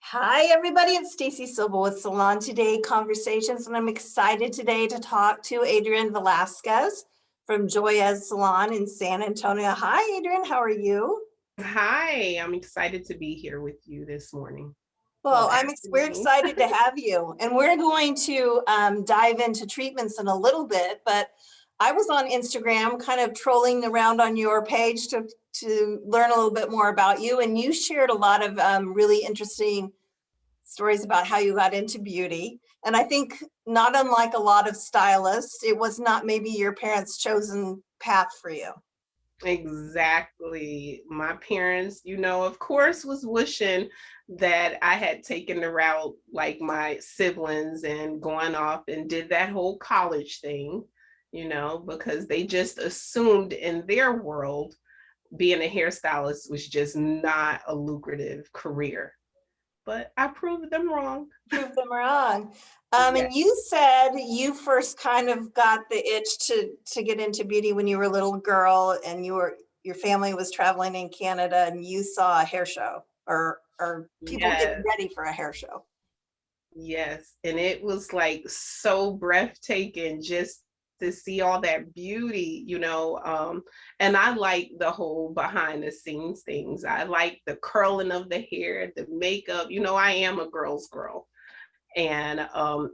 Hi, everybody. It's Stacy Silva with Salon Today Conversations, and I'm excited today to talk to Adrienne Velazquez from Joyez Salon in San Antonio. Hi, Adrienne. How are you? Hi, I'm excited to be here with you this morning. Well, Well, we're afternoon. excited to have you, and we're going to dive into treatments in a little bit. But I was on Instagram, kind of trolling around on your page to learn a little bit more about you, and you shared a lot of really interesting stories about how you got into beauty. And I think not unlike a lot of stylists, it was not maybe your parents' chosen path for you. Exactly. My parents, of course, was wishing that I had taken the route like my siblings and gone off and did that whole college thing, because they just assumed in their world being a hairstylist was just not a lucrative career. But I proved them wrong. Prove them wrong. Yeah. And you said you first kind of got the itch to get into beauty when you were a little girl, and your family was traveling in Canada, and you saw a hair show or people getting Yes. ready for a hair show. Yes, and it was like so breathtaking just to see all that beauty, and I like the whole behind the scenes things. I like the curling of the hair, the makeup. I am a girl's girl, and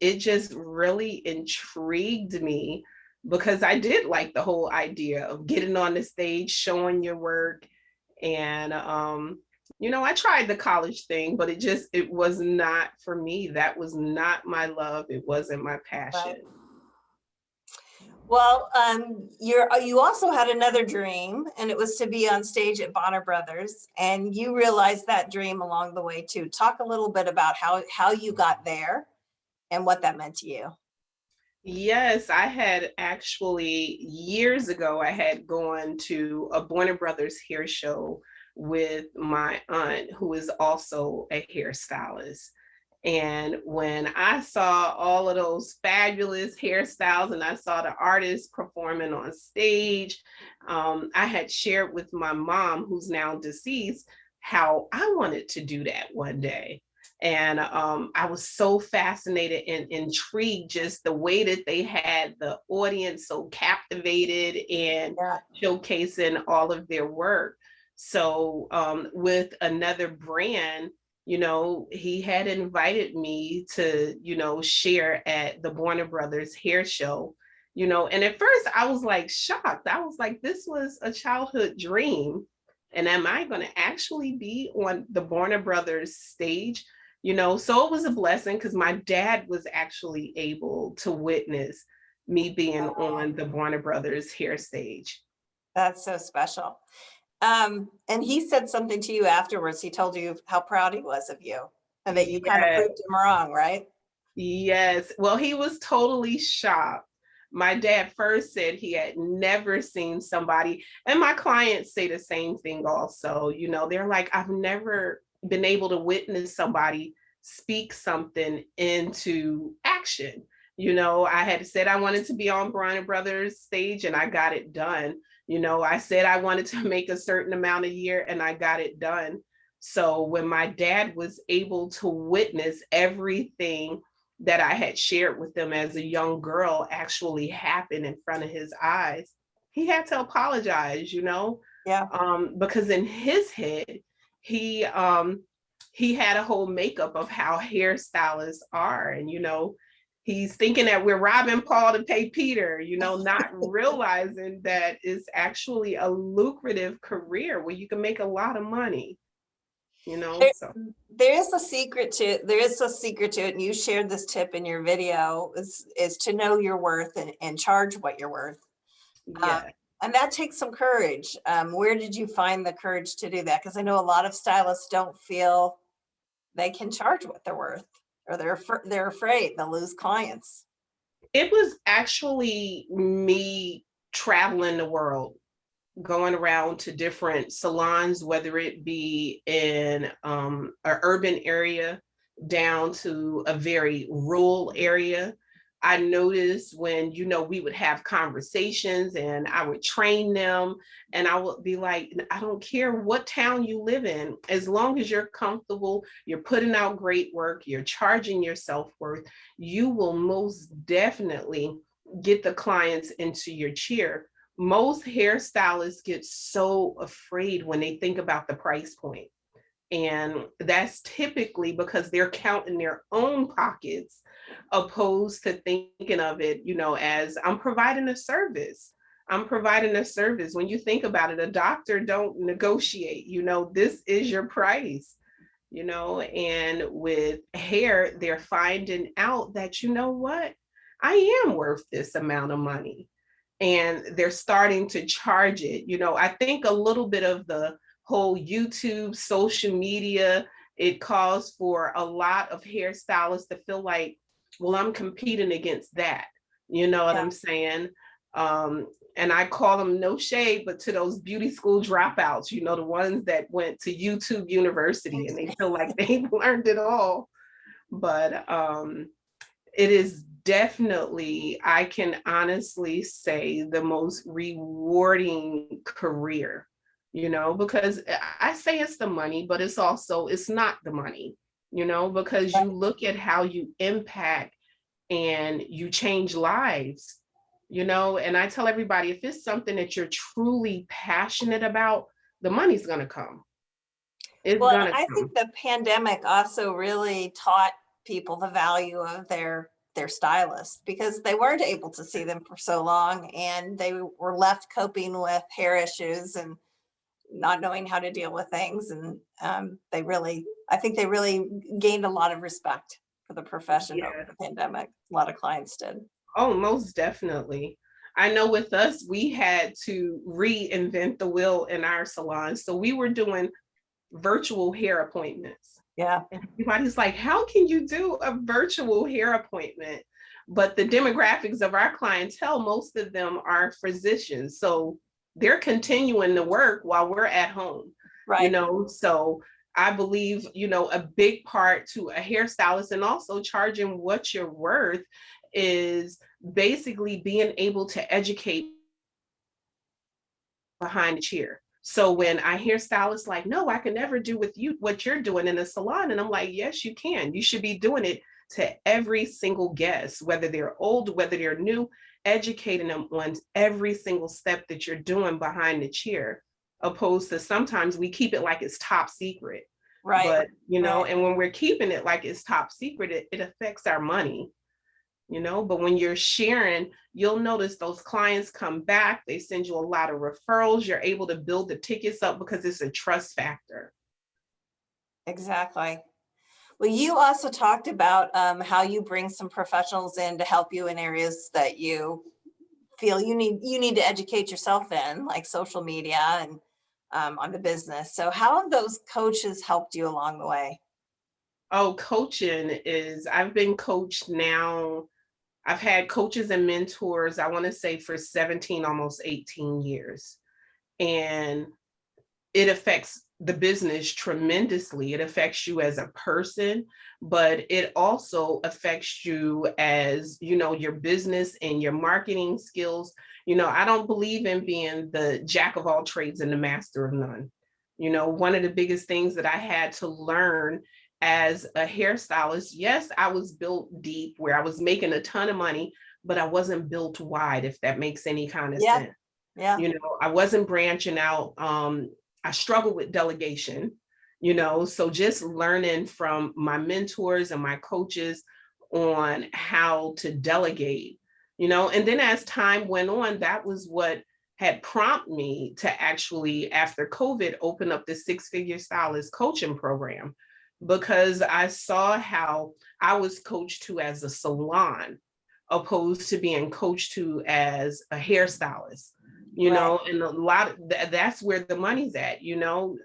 it just really intrigued me because I did like the whole idea of getting on the stage, showing your work, and I tried the college thing, but it was not for me. That was not my love. It wasn't my passion. Right. Well, you also had another dream, and it was to be on stage at Bonner Brothers, and you realized that dream along the way too. Talk a little bit about how you got there and what that meant to you. Yes, I had actually years ago, I had gone to a Warner Brothers hair show with my aunt, who is also a hairstylist. And when I saw all of those fabulous hairstyles and I saw the artists performing on stage, I had shared with my mom, who's now deceased, how I wanted to do that one day. And I was so fascinated and intrigued just the way that they had the audience so captivated and Yeah. showcasing all of their work. So with another brand, he had invited me to, share at the Warner Brothers hair show, and at first I was like shocked. I was like, this was a childhood dream. And am I going to actually be on the Warner Brothers stage? So it was a blessing because my dad was actually able to witness me being Oh, on the Warner Brothers hair stage. that's so special. And he said something to you afterwards. He told you how proud he was of you and that you kind of Yes. proved him wrong, right? Yes. Well, he was totally shocked. My dad first said he had never seen somebody, and my clients say the same thing also. They're like, I've never been able to witness somebody speak something into action. I had said I wanted to be on Brian Brothers stage and I got it done. I said I wanted to make a certain amount a year and I got it done. So when my dad was able to witness everything that I had shared with them as a young girl actually happened in front of his eyes, he had to apologize, Yeah. because in his head, he he had a whole makeup of how hairstylists are, and he's thinking that we're robbing Paul to pay Peter, not realizing that it's actually a lucrative career where you can make a lot of money, There, so there is a secret to it, and you shared this tip in your video is to know your worth and charge what you're worth. Um, yeah. and that takes some courage. Where did you find the courage to do that? Because I know a lot of stylists don't feel they can charge what they're worth, or they're afraid they'll lose clients. It was actually me traveling the world, going around to different salons, whether it be in an urban area down to a very rural area. I noticed when, we would have conversations and I would train them, and I would be like, I don't care what town you live in, as long as you're comfortable, you're putting out great work, you're charging your self-worth, you will most definitely get the clients into your chair. Most hairstylists get so afraid when they think about the price point. And that's typically because they're counting their own pockets, opposed to thinking of it, as I'm providing a service. I'm providing a service. When you think about it, a doctor don't negotiate, this is your price, and with hair, they're finding out that, what, I am worth this amount of money. And they're starting to charge it. I think a little bit of the whole YouTube, social media, it calls for a lot of hairstylists to feel like, well, I'm competing against that. You know what I'm saying? And I call them, no shade, but to those beauty school dropouts, the ones that went to YouTube University and they feel like they've learned it all. But it is definitely, I can honestly say, the most rewarding career, because I say it's the money, but it's not the money, because you look at how you impact and you change lives, and I tell everybody, if it's something that you're truly passionate about, the money's going to come. Well, I think the pandemic also really taught people the value of their stylists, because they weren't able to see them for so long and they were left coping with hair issues and not knowing how to deal with things. And I think they really gained a lot of respect for the profession over the pandemic. A lot of clients did. Oh, most definitely. I know with us, we had to reinvent the wheel in our salon. So we were doing virtual hair appointments. Yeah. And everybody's like, how can you do a virtual hair appointment? But the demographics of our clientele, most of them are physicians. So they're continuing to work while we're at home. Right. So I believe, a big part to a hairstylist, and also charging what you're worth, is basically being able to educate behind the chair. So when I hear stylists like, no, I can never do with you what you're doing in a salon. And I'm like, yes, you can. You should be doing it to every single guest, whether they're old, whether they're new, educating them on every single step that you're doing behind the chair, opposed to sometimes we keep it like it's top secret. Right. But, and when we're keeping it like it's top secret, it affects our money. But when you're sharing, you'll notice those clients come back, they send you a lot of referrals, you're able to build the tickets up because it's a trust factor. Exactly. Well, you also talked about how you bring some professionals in to help you in areas that you feel you need to educate yourself in, like social media and on the business. So how have those coaches helped you along the way? Oh, coaching I've been coached now. I've had coaches and mentors, I want to say, for 17, almost 18 years. And it affects the business tremendously. It affects you as a person, but it also affects you as, your business and your marketing skills. I don't believe in being the jack of all trades and the master of none. One of the biggest things that I had to learn as a hairstylist, yes, I was built deep where I was making a ton of money, but I wasn't built wide, if that makes any kind of sense. Yeah. I wasn't branching out. I struggled with delegation, so just learning from my mentors and my coaches on how to delegate, and then as time went on, that was what had prompted me to actually, after COVID, open up the 6-figure stylist coaching program, because I saw how I was coached to as a salon, opposed to being coached to as a hairstylist. And a lot of that's where the money's at,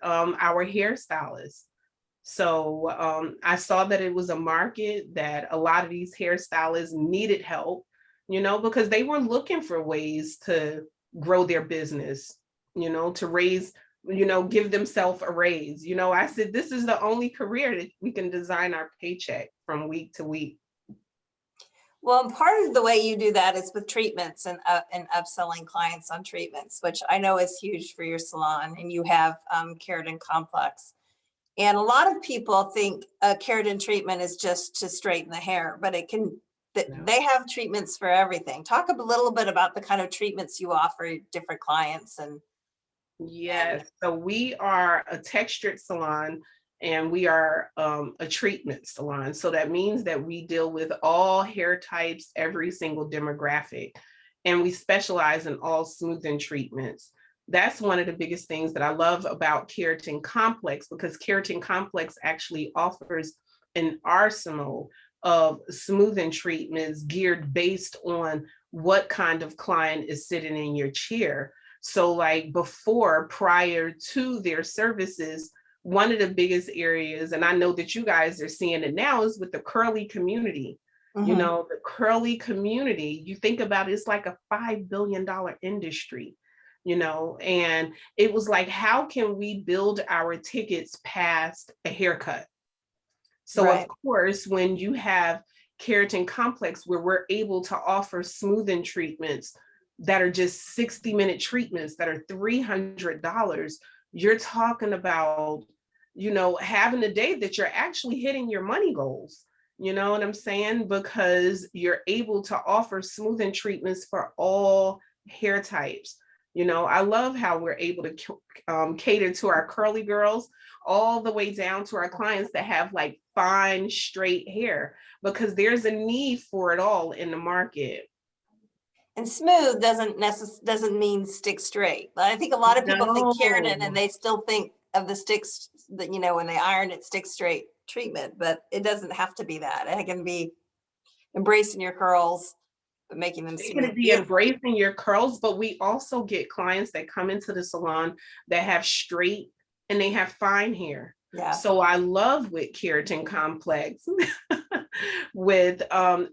our hairstylists. So I saw that it was a market that a lot of these hairstylists needed help, because they were looking for ways to grow their business, to raise, give themselves a raise. I said, this is the only career that we can design our paycheck from week to week. Well, and part of the way you do that is with treatments and upselling clients on treatments, which I know is huge for your salon. And you have Keratin Complex. And a lot of people think a keratin treatment is just to straighten the hair, but it can, No. they have treatments for everything. Talk a little bit about the kind of treatments you offer different clients and Yes, so we are a textured salon and we are a treatment salon. So that means that we deal with all hair types, every single demographic, and we specialize in all smoothing treatments. That's one of the biggest things that I love about Keratin Complex, because Keratin Complex actually offers an arsenal of smoothing treatments geared based on what kind of client is sitting in your chair. So like before, prior to their services, one of the biggest areas, and I know that you guys are seeing it now, is with the curly community. You know, the curly community, you think about it, it's like a $5 billion industry, you know, and it was like, how can we build our tickets past a haircut? So of right. course, when you have Keratin Complex, where we're able to offer smoothing treatments that are just 60-minute treatments that are $300, you're talking about, you know, having a day that you're actually hitting your money goals. You know what I'm saying? Because you're able to offer smoothing treatments for all hair types. You know, I love how we're able to cater to our curly girls all the way down to our clients that have like fine, straight hair, because there's a need for it all in the market. And smooth doesn't mean stick straight. But I think a lot of people think keratin and No. they still think of the sticks that, you know, when they iron it, stick straight treatment, but it doesn't have to be that. It can be embracing your curls, but making them It smooth. can be embracing your curls, but we also get clients that come into the salon that have straight and they have fine hair. Yeah. So I love with Keratin Complex with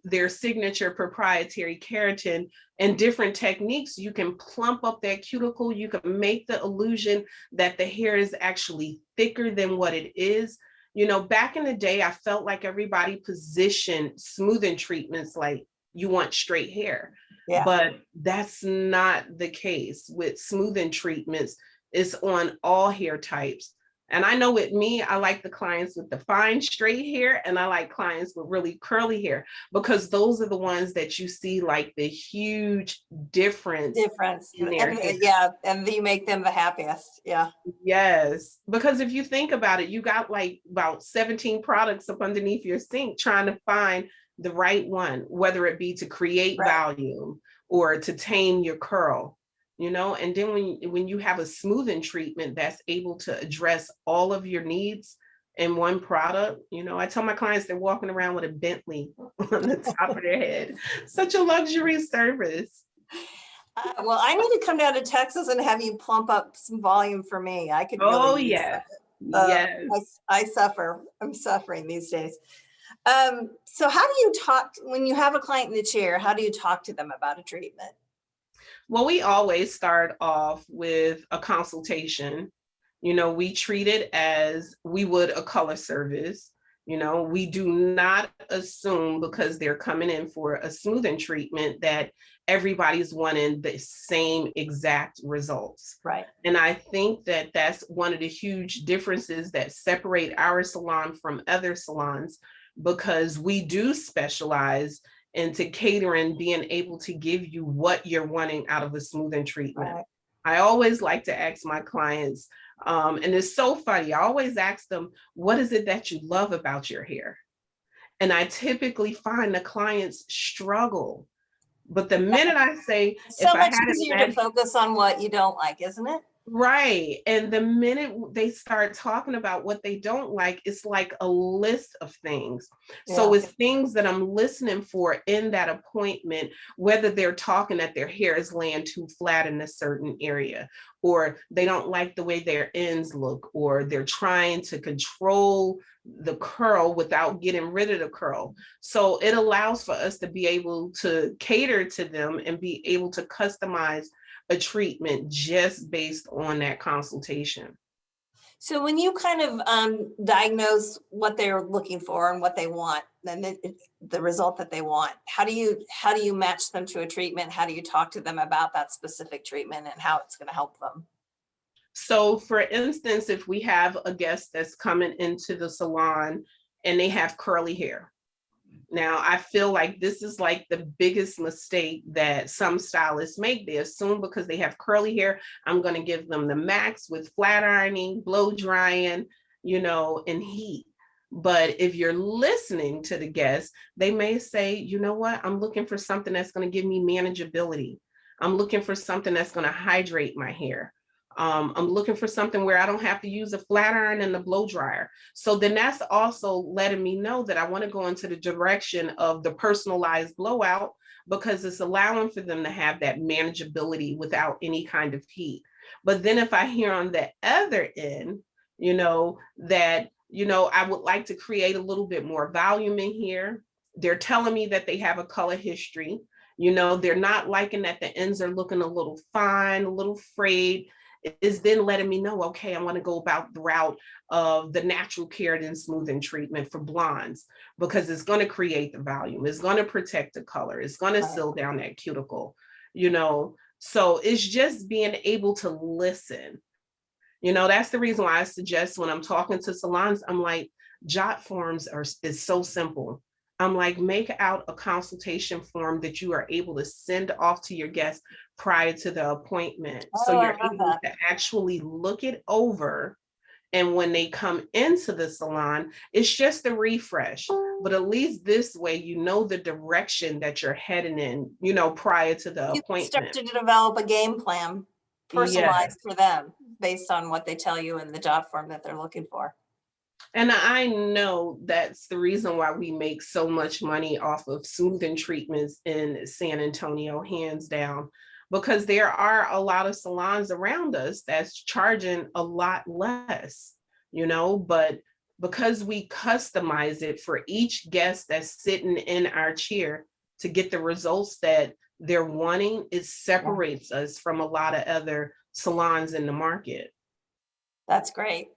their signature proprietary keratin and different techniques. You can plump up that cuticle. You can make the illusion that the hair is actually thicker than what it is. You know, back in the day, I felt like everybody positioned smoothing treatments like you want straight hair. Yeah. But that's not the case with smoothing treatments. It's on all hair types. And I know with me, I like the clients with the fine straight hair, and I like clients with really curly hair, because those are the ones that you see like the huge difference in their And hair. yeah, and you make them the happiest. Yeah. Yes, because if you think about it, you got like about 17 products up underneath your sink trying to find the right one, whether it be to create Right. volume or to tame your curl, you know. And then when you have a smoothing treatment that's able to address all of your needs in one product, you know, I tell my clients they're walking around with a Bentley on the top of their head. Such a luxury service. Well, I need to come down to Texas and have you plump up some volume for me. I could Oh really use yes, that. yes. I suffer. I'm suffering these days. So how do you talk when you have a client in the chair? How do you talk to them about a treatment? Well, we always start off with a consultation. You know, we treat it as we would a color service. You know, we do not assume because they're coming in for a smoothing treatment that everybody's wanting the same exact results. Right. And I think that that's one of the huge differences that separate our salon from other salons, because we do specialize into catering, being able to give you what you're wanting out of a smoothing treatment. Right. I always like to ask my clients, and it's so funny, I always ask them, what is it that you love about your hair? And I typically find the clients struggle. But the minute I say, It's if so I much had easier it to focus on what you don't like, isn't it? right. And the minute they start talking about what they don't like, it's like a list of things. So Yeah. it's things that I'm listening for in that appointment, whether they're talking that their hair is laying too flat in a certain area, or they don't like the way their ends look, or they're trying to control the curl without getting rid of the curl. So it allows for us to be able to cater to them and be able to customize a treatment just based on that consultation. So when you kind of diagnose what they're looking for and what they want, then the result that they want, how do you match them to a treatment? How do you talk to them about that specific treatment and how it's going to help them? So for instance, if we have a guest that's coming into the salon and they have curly hair. Now, I feel like this is like the biggest mistake that some stylists make. They assume because they have curly hair, I'm going to give them the max with flat ironing, blow drying, and heat. But if you're listening to the guests, they may say, you know what, I'm looking for something that's going to give me manageability. I'm looking for something that's going to hydrate my hair. I'm looking for something where I don't have to use a flat iron and a blow dryer. So then that's also letting me know that I want to go into the direction of the personalized blowout, because it's allowing for them to have that manageability without any kind of heat. But then if I hear on the other end, that, I would like to create a little bit more volume in here. They're telling me that they have a color history. They're not liking that the ends are looking a little fine, a little frayed. Is then letting me know, okay, I want to go about the route of the natural keratin smoothing treatment for blondes, because it's going to create the volume, it's going to protect the color, it's going to seal down that cuticle, so it's just being able to listen. That's the reason why I suggest when I'm talking to salons, I'm like, jot forms is so simple. I'm like, make out a consultation form that you are able to send off to your guests prior to the appointment. So you're able to actually look it over. And when they come into the salon, it's just a refresh. But at least this way, the direction that you're heading in, prior to the appointment. Start to develop a game plan personalized for them based on what they tell you in the job form that they're looking for. And I know that's the reason why we make so much money off of smoothing treatments in San Antonio, hands down, because there are a lot of salons around us that's charging a lot less, but because we customize it for each guest that's sitting in our chair to get the results that they're wanting, it separates us from a lot of other salons in the market. That's great.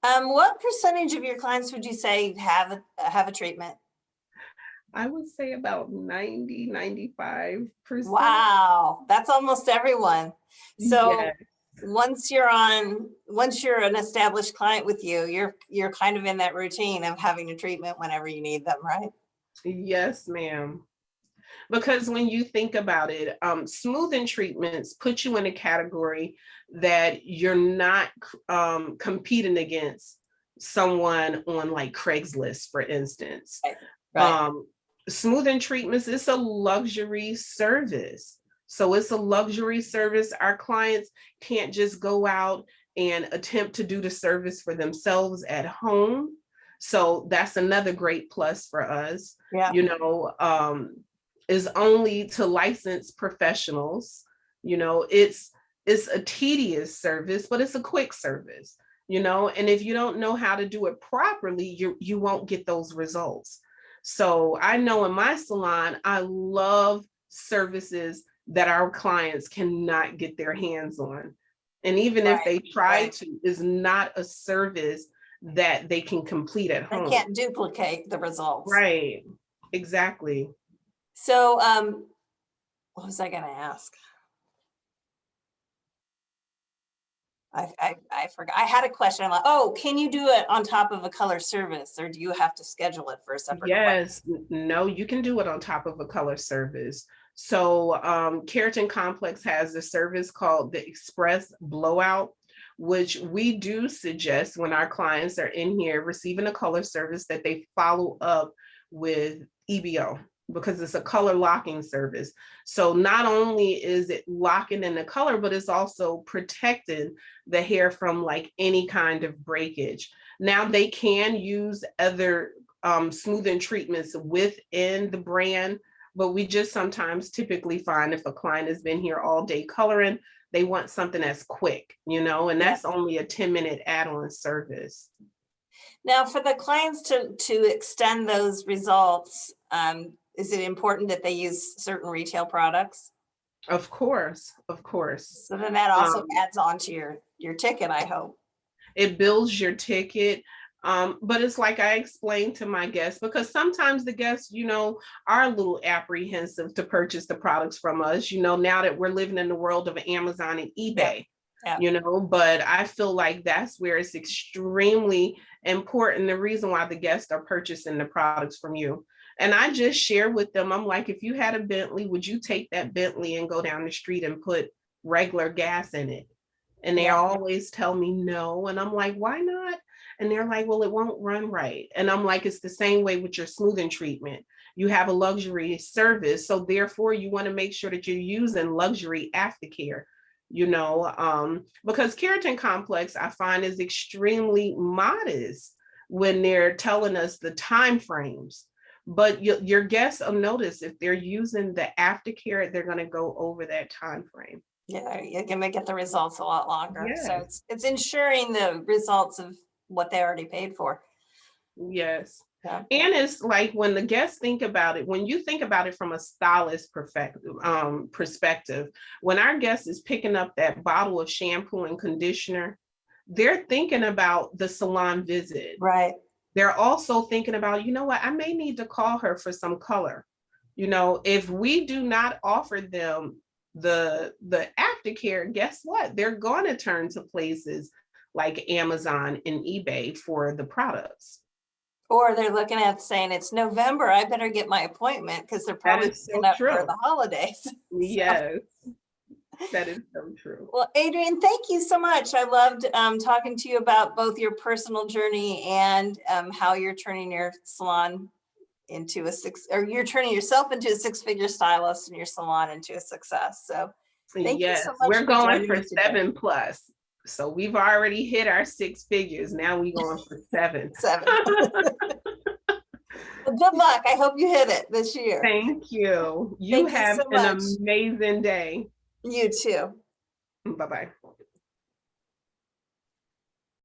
What percentage of your clients would you say have a treatment? I would say about 90-95%. Wow, that's almost everyone. So once you're an established client with you, you're kind of in that routine of having a treatment whenever you need them, right? Yes, ma'am. Because when you think about it, smoothing treatments put you in a category that you're not competing against someone on like Craigslist, for instance. Right. Smoothing treatments is a luxury service. So it's a luxury service. Our clients can't just go out and attempt to do the service for themselves at home. So that's another great plus for us. Is only to licensed professionals. It's a tedious service, but it's a quick service, and if you don't know how to do it properly, you won't get those results. So I know in my salon, I love services that our clients cannot get their hands on. And even if they try to, is not a service that they can complete at home. They can't duplicate the results. Right, exactly. So what was I going to ask? I forgot. I had a question. I'm like, oh, can you do it on top of a color service, or do you have to schedule it for a separate appointment? No, you can do it on top of a color service. So Keratin Complex has a service called the Express Blowout, which we do suggest when our clients are in here receiving a color service that they follow up with EBO, because it's a color locking service. So not only is it locking in the color, but it's also protecting the hair from like any kind of breakage. Now they can use other smoothing treatments within the brand, but we just sometimes typically find if a client has been here all day coloring, they want something that's quick, and that's only a 10-minute add-on service. Now for the clients to extend those results, is it important that they use certain retail products? Of course. So then that also adds on to your ticket, I hope. It builds your ticket. But it's like I explained to my guests, because sometimes the guests, are a little apprehensive to purchase the products from us, now that we're living in the world of Amazon and eBay. Yeah. But I feel like that's where it's extremely important, the reason why the guests are purchasing the products from you. And I just share with them, I'm like, if you had a Bentley, would you take that Bentley and go down the street and put regular gas in it? And they always tell me no. And I'm like, why not? And they're like, well, it won't run right. And I'm like, it's the same way with your smoothing treatment. You have a luxury service, so therefore you want to make sure that you're using luxury aftercare, because Keratin Complex, I find, is extremely modest when they're telling us the time frames. But your guests will notice if they're using the aftercare, they're going to go over that time frame. Yeah, you're gonna get the results a lot longer. Yes. So it's ensuring the results of what they already paid for. Yes. Yeah. And it's like, when the guests think about it, when you think about it from a stylist perspective, when our guest is picking up that bottle of shampoo and conditioner, they're thinking about the salon visit. Right. They're also thinking about, I may need to call her for some color. If we do not offer them the aftercare, guess what? They're going to turn to places like Amazon and eBay for the products. Or they're looking at saying, it's November, I better get my appointment, because they're probably so up true. for the holidays. Yes, that is so true. Well, Adrienne, thank you so much. I loved talking to you about both your personal journey and how you're turning your salon into you're turning yourself into a six-figure stylist and your salon into a success. So thank you so much. We're going for 7+. So we've already hit our 6 figures. Now we're going for 7. 7. Well, good luck. I hope you hit it this year. Thank you. You have an amazing day. You too. Bye-bye.